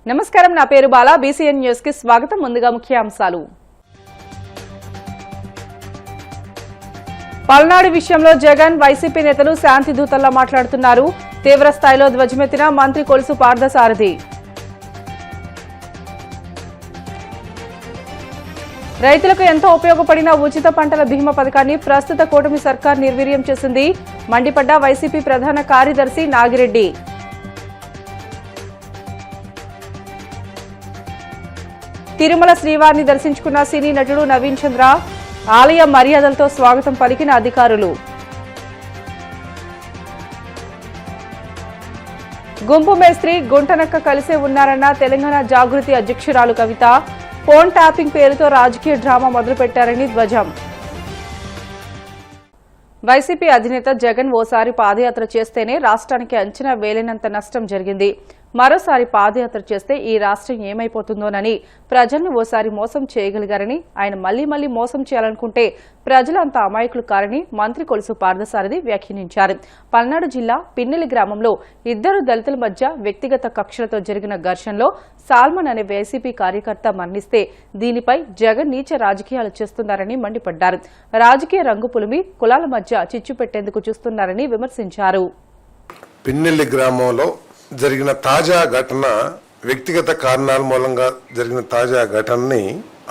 నమస్కారం, నా పేరు బాలా. బీసీఎన్ న్యూస్ కి స్వాగతం. ముందుగా ముఖ్యాంశాలు. పల్నాడు విషయంలో జగన్ వైసీపీ నేతలు శాంతి దూతల్లా మాట్లాడుతున్నారు. తీవ్ర స్థాయిలో ధ్వజమెత్తిన మంత్రి కొలుసు పార్థసారథి. రైతులకు ఎంతో ఉపయోగపడిన ఉచిత పంటల బీమా పథకాన్ని ప్రస్తుత కూటమి సర్కార్ నిర్వీర్యం చేసింది. మండిపడ్డ వైసీపీ ప్రధాన కార్యదర్శి నాగిరెడ్డి. తిరుమల శ్రీవారిని దర్శించుకున్న సినీ నటుడు నవీన్ చంద్ర. ఆలయ మర్యాదలతో స్వాగతం పలికిన అధికారులు. గుంపు మేస్త్రి గుంటనక్క కలిసే ఉన్నారన్న తెలంగాణ జాగృతి అధ్యక్షురాలు కవిత. ఫోన్ ట్యాపింగ్ పేరుతో రాజకీయ డ్రామా మొదలుపెట్టారని ధ్వజం. వైసీపీ అధినేత జగన్ ఓసారి పాదయాత్ర చేస్తేనే రాష్ట్రానికి అంచనా వేలేనంత నష్టం జరిగింది. మరోసారి పాదయాత్ర చేస్తే ఈ రాష్ట్రం ఏమైపోతుందోనని ప్రజలను ఓసారి మోసం చేయగలిగారని, ఆయన మళ్లీ మోసం చేయాలనుకుంటే ప్రజలంతా అమాయకులు కారని మంత్రి కొలుసు పార్థసారథి వ్యాఖ్యానించారు. పల్నాడు జిల్లా పిన్నెలి గ్రామంలో ఇద్దరు దళితుల మధ్య వ్యక్తిగత కక్షలతో జరిగిన ఘర్షణలో సాల్మన్ అనే వైసీపీ కార్యకర్త మరణిస్తే దీనిపై జగన్ నీచ రాజకీయాలు చేస్తున్నారని మండిపడ్డారు. రాజకీయ రంగు పులిమి కులాల మధ్య చిచ్చు పెట్టేందుకు చూస్తున్నారని విమర్శించారు. పిన్నెల్లి గ్రామంలో జరిగిన తాజా ఘటన, వ్యక్తిగత కారణాల మూలంగా జరిగిన తాజా ఘటనని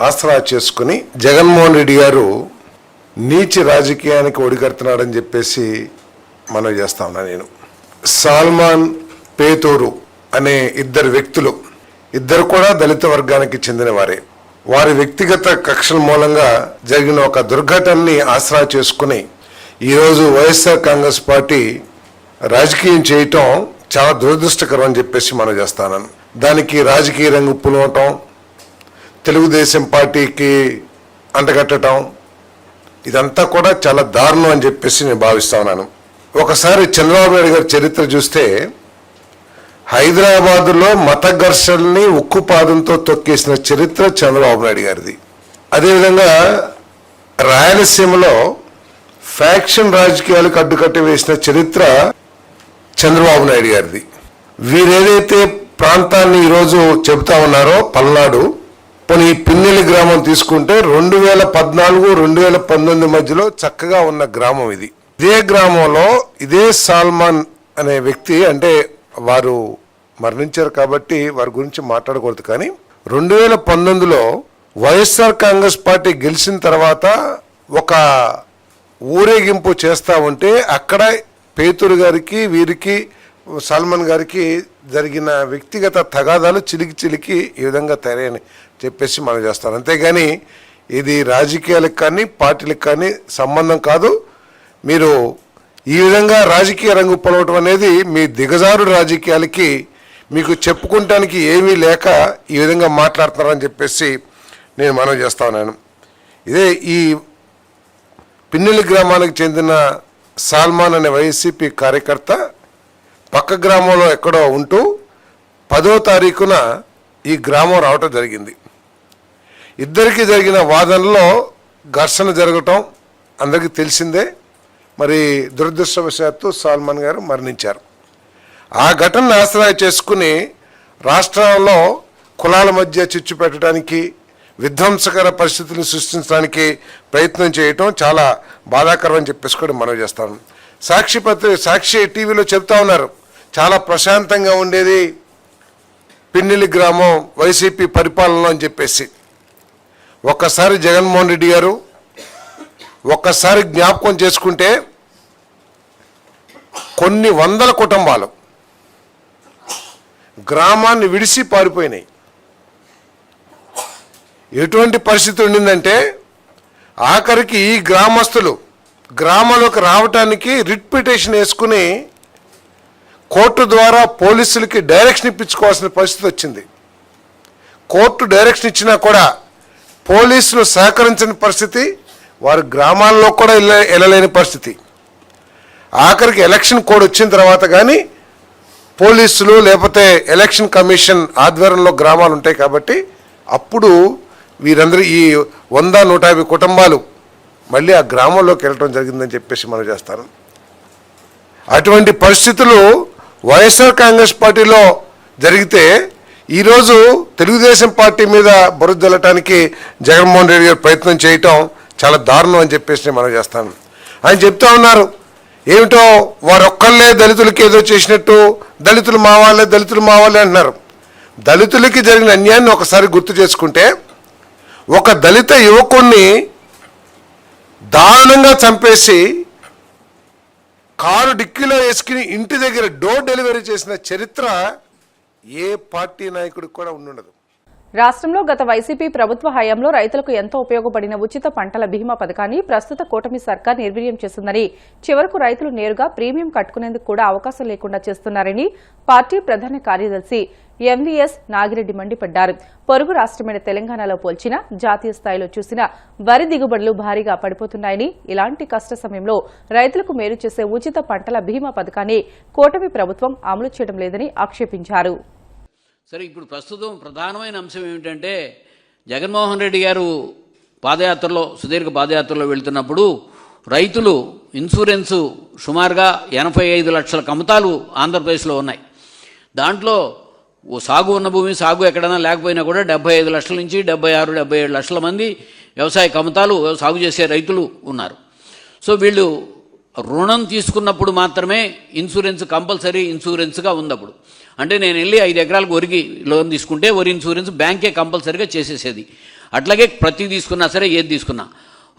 ఆసరా చేసుకుని జగన్మోహన్ రెడ్డి గారు నీచి రాజకీయానికి ఒడిగడుతున్నాడని చెప్పేసి మనం చేస్తా ఉన్నా. నేను సాల్మాన్ పేతూరు అనే ఇద్దరు వ్యక్తులు, ఇద్దరు కూడా దళిత వర్గానికి చెందిన వారే. వారి వ్యక్తిగత కక్షల మూలంగా జరిగిన ఒక దుర్ఘటనని ఆసరా చేసుకుని ఈరోజు వైఎస్ఆర్ కాంగ్రెస్ పార్టీ రాజకీయం చేయటం చాలా దురదృష్టకరం అని చెప్పేసి మనం చేస్తాను. దానికి రాజకీయ రంగు పులవటం, తెలుగుదేశం పార్టీకి అంటగట్టడం, ఇదంతా కూడా చాలా దారుణం అని చెప్పేసి నేను భావిస్తా ఉన్నాను. ఒకసారి చంద్రబాబు నాయుడు గారి చరిత్ర చూస్తే హైదరాబాదులో మత ఘర్షణల్ని ఉక్కుపాదంతో తొక్కేసిన చరిత్ర చంద్రబాబు నాయుడు గారిది. అదేవిధంగా రాయలసీమలో ఫ్యాక్షన్ రాజకీయాలకు అడ్డుకట్ట వేసిన చరిత్ర చంద్రబాబు నాయుడు గారిది. వీరేదైతే ప్రాంతాన్ని ఈరోజు చెబుతా ఉన్నారో పల్నాడు, పోనీ పిన్నెల్లి గ్రామం తీసుకుంటే 2014-2019 మధ్యలో చక్కగా ఉన్న గ్రామం ఇది. ఇదే గ్రామంలో ఇదే సాల్మాన్ అనే వ్యక్తి, అంటే వారు మరణించారు కాబట్టి వారి గురించి మాట్లాడకూడదు, కానీ 2019లో వైఎస్ఆర్ కాంగ్రెస్ పార్టీ గెలిచిన తర్వాత ఒక ఊరేగింపు చేస్తా ఉంటే అక్కడ పేతూరు గారికి వీరికి సల్మాన్ గారికి జరిగిన వ్యక్తిగత తగాదాలు చిలికి ఈ విధంగా తయారని చెప్పేసి మనం చేస్తాం. అంతేగాని ఇది రాజకీయాలకు కానీ పార్టీలకు కానీ సంబంధం కాదు. మీరు ఈ విధంగా రాజకీయ రంగు పొలవటం అనేది మీ దిగజారు రాజకీయాలకి మీకు చెప్పుకుంటానికి ఏమీ లేక ఈ విధంగా మాట్లాడుతున్నారని చెప్పేసి నేను మనవి చేస్తా ఉన్నాను. ఇదే ఈ పిన్నెల్లి గ్రామానికి చెందిన సాల్మాన్ అనే వైసీపీ కార్యకర్త పక్క గ్రామంలో ఎక్కడో ఉంటూ 10వ తారీఖున ఈ గ్రామం రావటం జరిగింది. ఇద్దరికి జరిగిన వాదనలో ఘర్షణ జరగటం అందరికీ తెలిసిందే. మరి దురదృష్టవశాత్తు సాల్మాన్ గారు మరణించారు. ఆ ఘటనను ఆశ్రయ చేసుకుని రాష్ట్రంలో కులాల మధ్య చిచ్చు పెట్టడానికి, విధ్వంసకర పరిస్థితులను సృష్టించడానికి ప్రయత్నం చేయటం చాలా బాధాకరం అని చెప్పేసి కూడా మనం చేస్తాం. సాక్షి టీవీలో చెప్తా ఉన్నారు, చాలా ప్రశాంతంగా ఉండేది పిన్నెల్లి గ్రామం వైసీపీ పరిపాలనలో అని చెప్పేసి. ఒక్కసారి జగన్మోహన్ రెడ్డి గారు ఒక్కసారి జ్ఞాపకం చేసుకుంటే కొన్ని వందల కుటుంబాలు గ్రామాన్ని విడిసి పారిపోయినాయి. ఎటువంటి పరిస్థితి ఉండిందంటే ఆఖరికి ఈ గ్రామస్తులు గ్రామంలోకి రావటానికి రిట్ పిటిషన్ వేసుకుని కోర్టు ద్వారా పోలీసులకి డైరెక్షన్ ఇప్పించుకోవాల్సిన పరిస్థితి వచ్చింది. కోర్టు డైరెక్షన్ ఇచ్చినా కూడా పోలీసులు సహకరించని పరిస్థితి, వారు గ్రామాల్లో కూడా వెళ్ళలేని పరిస్థితి. ఆఖరికి ఎలక్షన్ కోడ్ వచ్చిన తర్వాత కానీ పోలీసులు లేకపోతే ఎలక్షన్ కమిషన్ ఆధ్వర్యంలో గ్రామాలు ఉంటాయి కాబట్టి అప్పుడు వీరందరూ ఈ 100-150 కుటుంబాలు మళ్ళీ ఆ గ్రామంలోకి వెళ్ళటం జరిగిందని చెప్పేసి మనం చేస్తాను. అటువంటి పరిస్థితులు వైఎస్ఆర్ కాంగ్రెస్ పార్టీలో జరిగితే ఈరోజు తెలుగుదేశం పార్టీ మీద బురద జల్లటానికి జగన్మోహన్ రెడ్డి గారు ప్రయత్నం చేయటం చాలా దారుణం అని చెప్పేసి మనం చేస్తాను. ఆయన చెప్తా ఉన్నారు ఏమిటో వారొక్కళ్ళే దళితులకి ఏదో చేసినట్టు, దళితులు మా వాళ్ళే అంటున్నారు. దళితులకి జరిగిన అన్యాయాన్ని ఒకసారి గుర్తు చేసుకుంటే, ఒక దళిత యువకుణ్ణి దారుణంగా చంపేసి కారు డిక్కీలో వేసుకుని ఇంటి దగ్గర డోర్ డెలివరీ చేసిన చరిత్ర ఏ పార్టీ నాయకుడికి కూడా ఉండుండదు. రాష్ట్రంలో గత వైసీపీ ప్రభుత్వ హయాంలో రైతులకు ఎంతో ఉపయోగపడిన ఉచిత పంటల బీమా పథకాన్ని ప్రస్తుత కూటమి సర్కార్ నిర్వీర్యం చేస్తుందని, చివరకు రైతులు నేరుగా ప్రీమియం కట్టుకునేందుకు కూడా అవకాశం లేకుండా చేస్తున్నారని పార్టీ ప్రధాన కార్యదర్శి ఎంవీఎస్ నాగిరెడ్డి మండిపడ్డారు. పొరుగు రాష్ట్రమైన తెలంగాణలో పోల్చిన జాతీయ స్థాయిలో చూసిన వరి దిగుబడులు భారీగా పడిపోతున్నాయని, ఇలాంటి కష్ట సమయంలో రైతులకు మేలు చేసే ఉచిత పంటల బీమా పథకాన్ని కూటమి ప్రభుత్వం అమలు చేయడం లేదని ఆక్షేపించారు. సరే, ఇప్పుడు ప్రస్తుతం ప్రధానమైన అంశం ఏమిటంటే, జగన్మోహన్ రెడ్డి గారు పాదయాత్రలో, సుదీర్ఘ పాదయాత్రలో వెళ్తున్నప్పుడు రైతులు ఇన్సూరెన్సు సుమారుగా 85 లక్షల కమతాలు ఆంధ్రప్రదేశ్లో ఉన్నాయి. దాంట్లో సాగు ఉన్న భూమి, సాగు ఎక్కడైనా లేకపోయినా కూడా 75 లక్షల నుంచి 76-77 లక్షల మంది వ్యవసాయ కమతాలు సాగు చేసే రైతులు ఉన్నారు. సో వీళ్ళు రుణం తీసుకున్నప్పుడు మాత్రమే ఇన్సూరెన్స్ కంపల్సరీ ఇన్సూరెన్స్గా ఉందప్పుడు. అంటే నేను వెళ్ళి 5 ఎకరాలకు వరికి లోన్ తీసుకుంటే వరి ఇన్సూరెన్స్ బ్యాంకే కంపల్సరీగా చేసేసేది. అట్లాగే ప్రతి తీసుకున్నా సరే, ఏది తీసుకున్నా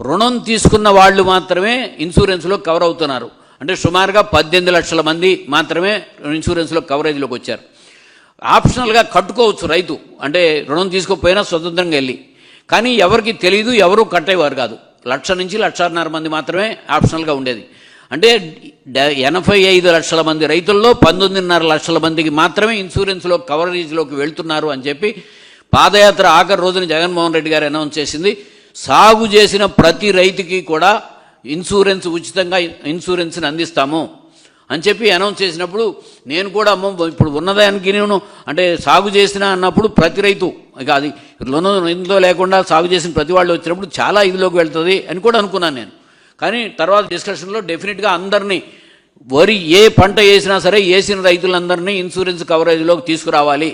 రుణం తీసుకున్న వాళ్ళు మాత్రమే ఇన్సూరెన్స్లో కవర్ అవుతున్నారు. అంటే సుమారుగా 18 లక్షల మంది మాత్రమే ఇన్సూరెన్స్లో కవరేజ్లోకి వచ్చారు. ఆప్షనల్గా కట్టుకోవచ్చు రైతు, అంటే రుణం తీసుకోకపోయినా స్వతంత్రంగా వెళ్ళి. కానీ ఎవరికి తెలియదు, ఎవరు కట్టేవారు కాదు. 1,00,000 నుంచి 1,50,000 మంది మాత్రమే ఆప్షనల్గా ఉండేది. అంటే 85 లక్షల మంది రైతుల్లో 19.5 లక్షల మందికి మాత్రమే ఇన్సూరెన్స్లో కవరేజ్లోకి వెళ్తున్నారు అని చెప్పి పాదయాత్ర ఆఖరి రోజున జగన్మోహన్ రెడ్డి గారు అనౌన్స్ చేసింది. సాగు చేసిన ప్రతి రైతుకి కూడా ఇన్సూరెన్స్, ఉచితంగా ఇన్సూరెన్స్ని అందిస్తాము అని చెప్పి అనౌన్స్ చేసినప్పుడు నేను కూడా ఇప్పుడు ఉన్నదానికి నేను అంటే సాగు చేసిన అన్నప్పుడు ప్రతి రైతు ఇక అది ఇందులో లేకుండా సాగు చేసిన ప్రతి వాళ్ళు వచ్చినప్పుడు చాలా ఇదిలోకి వెళ్తుంది అని కూడా అనుకున్నాను నేను. కానీ తర్వాత డిస్కషన్లో డెఫినెట్గా అందరినీ వరి ఏ పంట వేసినా సరే వేసిన రైతులందరినీ ఇన్సూరెన్స్ కవరేజ్లోకి తీసుకురావాలి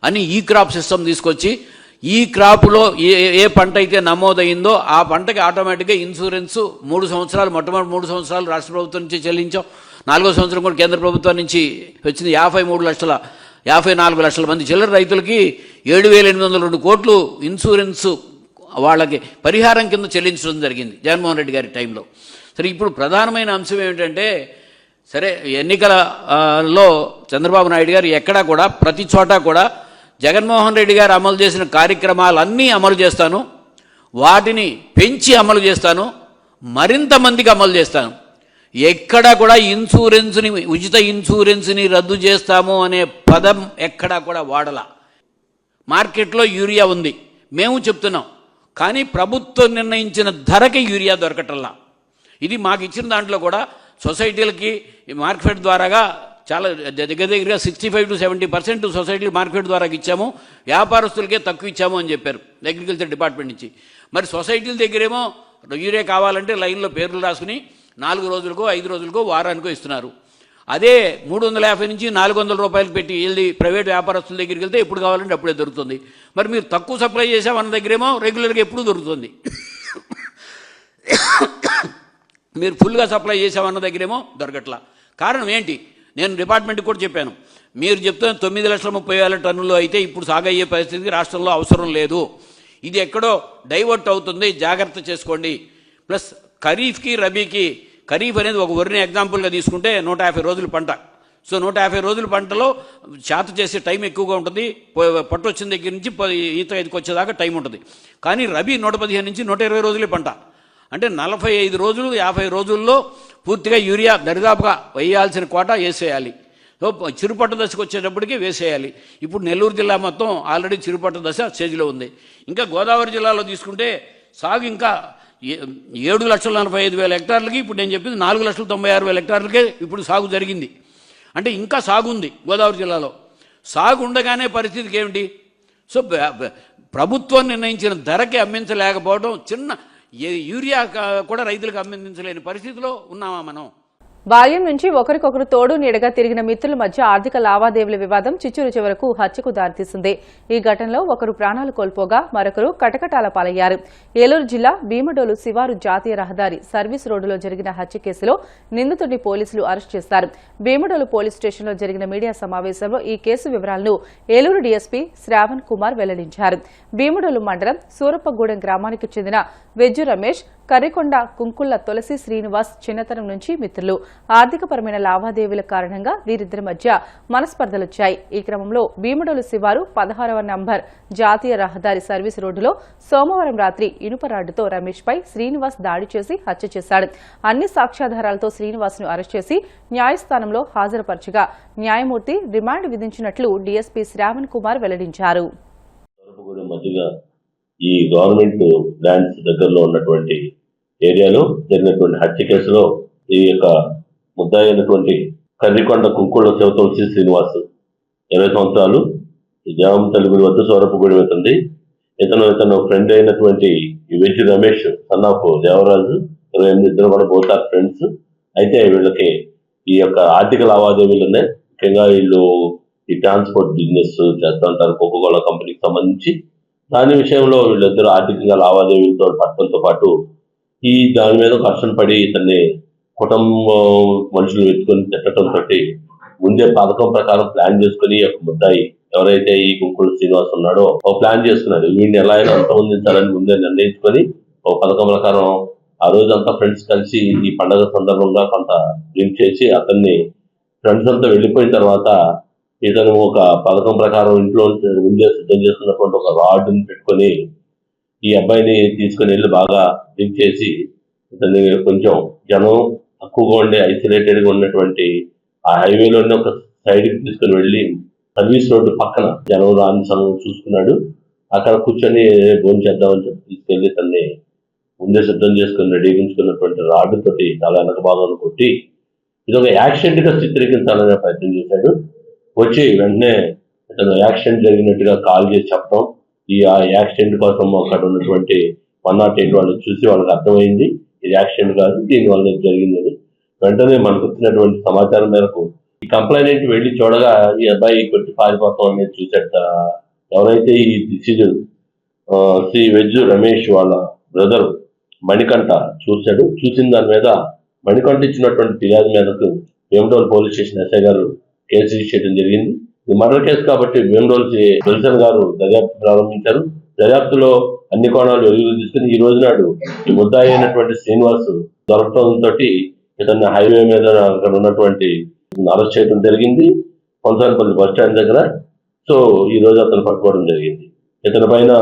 అని ఈ క్రాప్ సిస్టమ్ తీసుకొచ్చి, ఈ క్రాప్లో ఏ పంట అయితే నమోదైందో ఆ పంటకి ఆటోమేటిక్గా ఇన్సూరెన్స్ 3 సంవత్సరాలు, మొట్టమొదటి 3 సంవత్సరాలు రాష్ట్ర ప్రభుత్వం నుంచి చెల్లించాం. 4వ సంవత్సరం కూడా కేంద్ర ప్రభుత్వం నుంచి వచ్చింది. 54 లక్షల మంది చిల్లర రైతులకి 7,802 కోట్లు ఇన్సూరెన్స్ వాళ్ళకి పరిహారం కింద చెల్లించడం జరిగింది జగన్మోహన్ రెడ్డి గారి టైంలో. సరే, ఇప్పుడు ప్రధానమైన అంశం ఏమిటంటే, సరే ఎన్నికలలో చంద్రబాబు నాయుడు గారు ఎక్కడా కూడా ప్రతి చోట కూడా జగన్మోహన్ రెడ్డి గారు అమలు చేసిన కార్యక్రమాలన్నీ అమలు చేస్తాను, వాటిని పెంచి అమలు చేస్తాను, మరింత మందికి అమలు చేస్తాను, ఎక్కడా కూడా ఇన్సూరెన్స్ని, ఉచిత ఇన్సూరెన్స్ని రద్దు చేస్తాము అనే పదం ఎక్కడా కూడా వాడలా. మార్కెట్లో యూరియా ఉంది, మేము చెప్తున్నాం, కానీ ప్రభుత్వం నిర్ణయించిన ధరకి యూరియా దొరకటల్లా. ఇది మాకు ఇచ్చిన దాంట్లో కూడా సొసైటీలకి మార్కెట్ ద్వారాగా చాలా దగ్గరగా 65-70% సొసైటీలు మార్కెట్ ద్వారా ఇచ్చాము, వ్యాపారస్తులకే తక్కువ ఇచ్చాము అని చెప్పారు అగ్రికల్చర్ డిపార్ట్మెంట్ నుంచి. మరి సొసైటీల దగ్గరేమో యూరియా కావాలంటే లైన్లో పేర్లు రాసుకుని 4 రోజులకో 5 రోజులకో వారానికో ఇస్తున్నారు. అదే 350 నుంచి 400 రూపాయలు పెట్టి వెళ్ళి ప్రైవేట్ వ్యాపారస్తుల దగ్గరికి వెళ్తే ఎప్పుడు కావాలంటే అప్పుడే దొరుకుతుంది. మరి మీరు తక్కువ సప్లై చేసామన్న దగ్గరేమో రెగ్యులర్గా ఎప్పుడు దొరుకుతుంది. మీరు ఫుల్గా సప్లై చేసామన్న దగ్గరేమో దొరకట్లా. కారణం ఏంటి? నేను డిపార్ట్మెంట్కి కూడా చెప్పాను. మీరు చెప్తున్న 9,30,000 టన్నులు అయితే ఇప్పుడు సాగయ్యే పరిస్థితికి రాష్ట్రంలో అవసరం లేదు. ఇది ఎక్కడో డైవర్ట్ అవుతుంది, జాగ్రత్త చేసుకోండి. ప్లస్ ఖరీఫ్కి రబీకి, ఖరీఫ్ అనేది ఒక వరిని ఎగ్జాంపుల్గా తీసుకుంటే 150 రోజుల పంట. సో 150 రోజుల పంటలో చేత చేసే టైం ఎక్కువగా ఉంటుంది. పట్టు వచ్చిన దగ్గర నుంచి ఈత ఎదుకు వచ్చేదాకా టైం ఉంటుంది. కానీ రబీ 115 నుంచి 120 రోజులే పంట. అంటే 45 రోజులు 50 రోజుల్లో పూర్తిగా యూరియా దరిదాపుగా వేయాల్సిన కోట వేసేయాలి. సో చిరుపట్టు దశకు వచ్చేటప్పటికి వేసేయాలి. ఇప్పుడు నెల్లూరు జిల్లా మొత్తం ఆల్రెడీ చిరుపట్టు దశ స్టేజ్లో ఉంది. ఇంకా గోదావరి జిల్లాలో తీసుకుంటే సాగు ఇంకా 7,45,000 హెక్టార్లకి, ఇప్పుడు నేను చెప్పింది 4,96,000 హెక్టార్లకే ఇప్పుడు సాగు జరిగింది. అంటే ఇంకా సాగు ఉంది గోదావరి జిల్లాలో. సాగు ఉండగానే పరిస్థితికి ఏమిటి? సో ప్రభుత్వం నిర్ణయించిన ధరకి అమ్మించలేకపోవడం, చిన్న యూరియా కూడా రైతులకు అమ్మించలేని పరిస్థితిలో ఉన్నామా మనం? బాల్యం నుంచి ఒకరికొకరు తోడు నీడగా తిరిగిన మిత్రుల మధ్య ఆర్థిక లావాదేవీల వివాదం చిచ్చురు చివరకు హత్యకు దారితీసింది. ఈ ఘటనలో ఒకరు ప్రాణాలు కోల్పోగా మరొకరు కటకటాల పాలయ్యారు. ఏలూరు జిల్లా భీమడోలు శివారు జాతీయ రహదారి సర్వీస్ రోడ్డులో జరిగిన హత్య కేసులో నిందితుడిని పోలీసులు అరెస్ట్ చేశారు. భీమడోలు పోలీస్ స్టేషన్లో జరిగిన మీడియా సమావేశంలో ఈ కేసు వివరాలను ఏలూరు డీఎస్పీ శ్రావణ్ కుమార్ వెల్లడించారు. భీమడోలు మండలం సూరప్పగూడెం గ్రామానికి చెందిన వెజ్జు రమేష్, కర్రికొండ కుంకుళ్ల తులసి శ్రీనివాస్ చిన్నతనం నుంచి మిత్రులు. ఆర్థికపరమైన లావాదేవీల కారణంగా వీరిద్దరి మధ్య మనస్పర్ధలొచ్చాయి. ఈ క్రమంలో భీమడోలు శివారు 16వ నంబర్ జాతీయ రహదారి సర్వీస్ రోడ్డులో సోమవారం రాత్రి ఇనుప రాడ్డుతో రమేష్ పై శ్రీనివాస్ దాడి చేసి హత్య చేశాడు. అన్ని సాక్ష్యాధారాలతో శ్రీనివాస్ ను అరెస్ట్ చేసి న్యాయస్థానంలో హాజరుపరచగా న్యాయమూర్తి రిమాండ్ విధించినట్లు డీఎస్పీ శ్రావణ్ కుమార్ వెల్లడించారు. ఈ గవర్నమెంట్ ల్యాండ్స్ దగ్గరలో ఉన్నటువంటి ఏరియాలో జరిగినటువంటి హత్య కేసులో ఈ యొక్క ముద్దాయి అయినటువంటి కర్రికొండ కుంకుళ్ళ తులసి శ్రీనివాస్ 20 సంవత్సరాలు జామ తల్లి వద్ద సౌరపగూడి అవుతుంది. ఇతను ఫ్రెండ్ అయినటువంటి veggie Ramesh son of Devaraju 28 ఇద్దరు కూడా బోత్ ఆర్ ఫ్రెండ్స్. అయితే వీళ్ళకి ఈ యొక్క ఆర్థిక లావాదేవీలు ఉన్నాయి. ముఖ్యంగా వీళ్ళు ఈ ట్రాన్స్పోర్ట్ బిజినెస్ చేస్తూ ఉంటారు కోకోకోలా కంపెనీకి సంబంధించి. దాని విషయంలో వీళ్ళిద్దరూ ఆర్థికంగా లావాదేవీలతో పట్టడంతో పాటు ఈ దాని మీద ఘర్షణ పడి ఇతన్ని కుటుంబం మనుషులు ఎత్తుకొని తిట్టడంతో ముందే పథకం ప్రకారం ప్లాన్ చేసుకుని ఒక ముద్దాయి ఎవరైతే ఈ కుంకుళ్ళ శ్రీనివాస్ ఉన్నాడో ఒక ప్లాన్ చేసుకున్నాడు. వీడిని ఎలా అయినా అంతమొందించాలని ముందే నిర్ణయించుకొని ఒక పథకం ప్రకారం ఆ రోజంతా ఫ్రెండ్స్ కలిసి ఈ పండుగ సందర్భంగా కొంత డ్రింక్ చేసి అతన్ని ఫ్రెండ్స్ అంతా వెళ్ళిపోయిన తర్వాత ఇతను ఒక పథకం ప్రకారం ఇంట్లో ముందే సిద్ధం చేసుకున్నటువంటి ఒక రాడ్ని పెట్టుకొని ఈ అబ్బాయిని తీసుకుని వెళ్ళి బాగా డ్రింక్ చేసి ఇతన్ని కొంచెం జనం తక్కువగా ఉండే ఐసోలేటెడ్ గా ఉన్నటువంటి ఆ హైవేలోనే ఒక సైడ్ కి తీసుకుని వెళ్ళి సర్వీస్ రోడ్డు పక్కన జనం రాని సమయం చూసుకున్నాడు. అక్కడ కూర్చొని భోజనం చేద్దామని చెప్పి తీసుకెళ్లి తన్ని ముందే సిద్ధం చేసుకుని రెడీగించుకున్నటువంటి రాడ్డు తోటి చాలా వెనక భాగంలో కొట్టి ఇది ఒక యాక్సిడెంట్ గా చిత్రీకరించాలనే ప్రయత్నం చేశాడు. వచ్చి వెంటనే ఇతను యాక్సిడెంట్ జరిగినట్టుగా కాల్ చేసి చెప్పడం, ఈ యాక్సిడెంట్ కోసం అక్కడ ఉన్నటువంటి 108 వాళ్ళు చూసి వాళ్ళకి అర్థమైంది ఇది యాక్సిడెంట్ కాదు, దీనివల్ల జరిగిందని. వెంటనే మనకు వచ్చినటువంటి సమాచారం మేరకు ఈ కంప్లైంట్ వెళ్ళి చూడగా ఈ అబ్బాయి కొట్టి పారిపోతాం అనేది చూశాడు. ఎవరైతే ఈ డిసిజన్ శ్రీ వెజ్జు రమేష్ వాళ్ళ బ్రదర్ మణికంఠ చూశాడు. చూసిన దాని మీద మణికంఠ ఇచ్చినటువంటి ఫిర్యాదు మేరకు భీమడోలు పోలీస్ స్టేషన్ ఎస్ఐ గారు కేసు రిజిస్టర్ చేయడం జరిగింది. ఇది మర్డర్ కేసు కాబట్టి భీమడోలు దొలిసన్ గారు దర్యాప్తు ప్రారంభించారు. దర్యాప్తులో అన్ని కోణాలు వెలుగు తీసుకుని ఈ రోజు నాడు ఈ ముద్దాయి అయినటువంటి శ్రీనివాస్ దొరకడంతో ఇతన్ని హైవే మీద అక్కడ ఉన్నటువంటి అరెస్ట్ చేయడం జరిగింది కొంతపల్లి బస్ స్టాండ్ దగ్గర. సో ఈ రోజు అతను పట్టుకోవడం జరిగింది. ఇతని పైన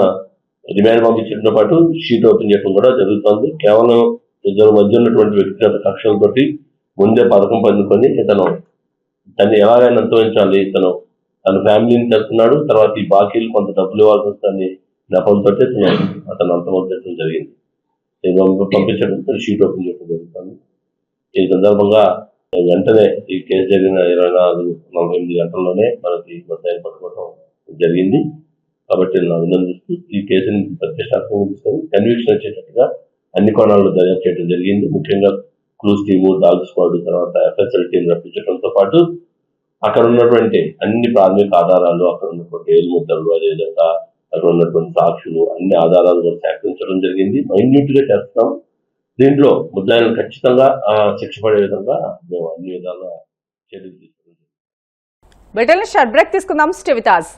రిమాండ్ పంపించడంతో పాటు షీట్ ఓపెన్ చేయడం కూడా జరుగుతుంది. కేవలం ఇద్దరు మధ్య ఉన్నటువంటి వ్యక్తిగత కక్షలతోటి ముందే పథకం పొందుకొని తను ఎలాగైనా అంతరించాలి, తన ఫ్యామిలీని చేస్తున్నాడు. తర్వాత ఈ బాకీలు కొంత డబ్బులు ఇవ్వాల్సి వస్తుంది నెపంతో అతను అంతమొందడం జరిగింది. పంపించడంతో షీట్ ఓపెన్ చేయడం జరుగుతుంది. ఈ సందర్భంగా వెంటనే ఈ కేసు జరిగిన 24-48 గంటల్లోనే మనకి మొత్తాన్ని పట్టుకోవడం జరిగింది. కాబట్టి నేను అభినందిస్తూ ఈ కేసుని ప్రతిష్టాత్మకంగా తీసుకొని కన్విక్షన్ వచ్చేటట్టుగా అన్ని కోణాల్లో దర్యాప్తు చేయడం జరిగింది. ముఖ్యంగా క్లూస్ టీము, డాగ్ స్క్వాడ్, తర్వాత ఎఫ్ఎస్ఎల్ టీం రప్పించడంతో పాటు అక్కడ ఉన్నటువంటి అన్ని ప్రాథమిక ఆధారాలు, అక్కడ ఉన్నటువంటి ఏలుముద్రలు, అదేవిధంగా అక్కడ ఉన్నటువంటి సాక్షులు అన్ని ఆధారాలు కూడా సేకరించడం జరిగింది. మైన్యూట్ గా చేస్తున్నాం. దీంట్లో ముద్దాయిలను ఖచ్చితంగా శిక్ష పడే విధంగా మేము అన్ని విధాలా చర్యలు తీసుకున్నాం. బ్రేక్ తీసుకుందాం. Stay with us.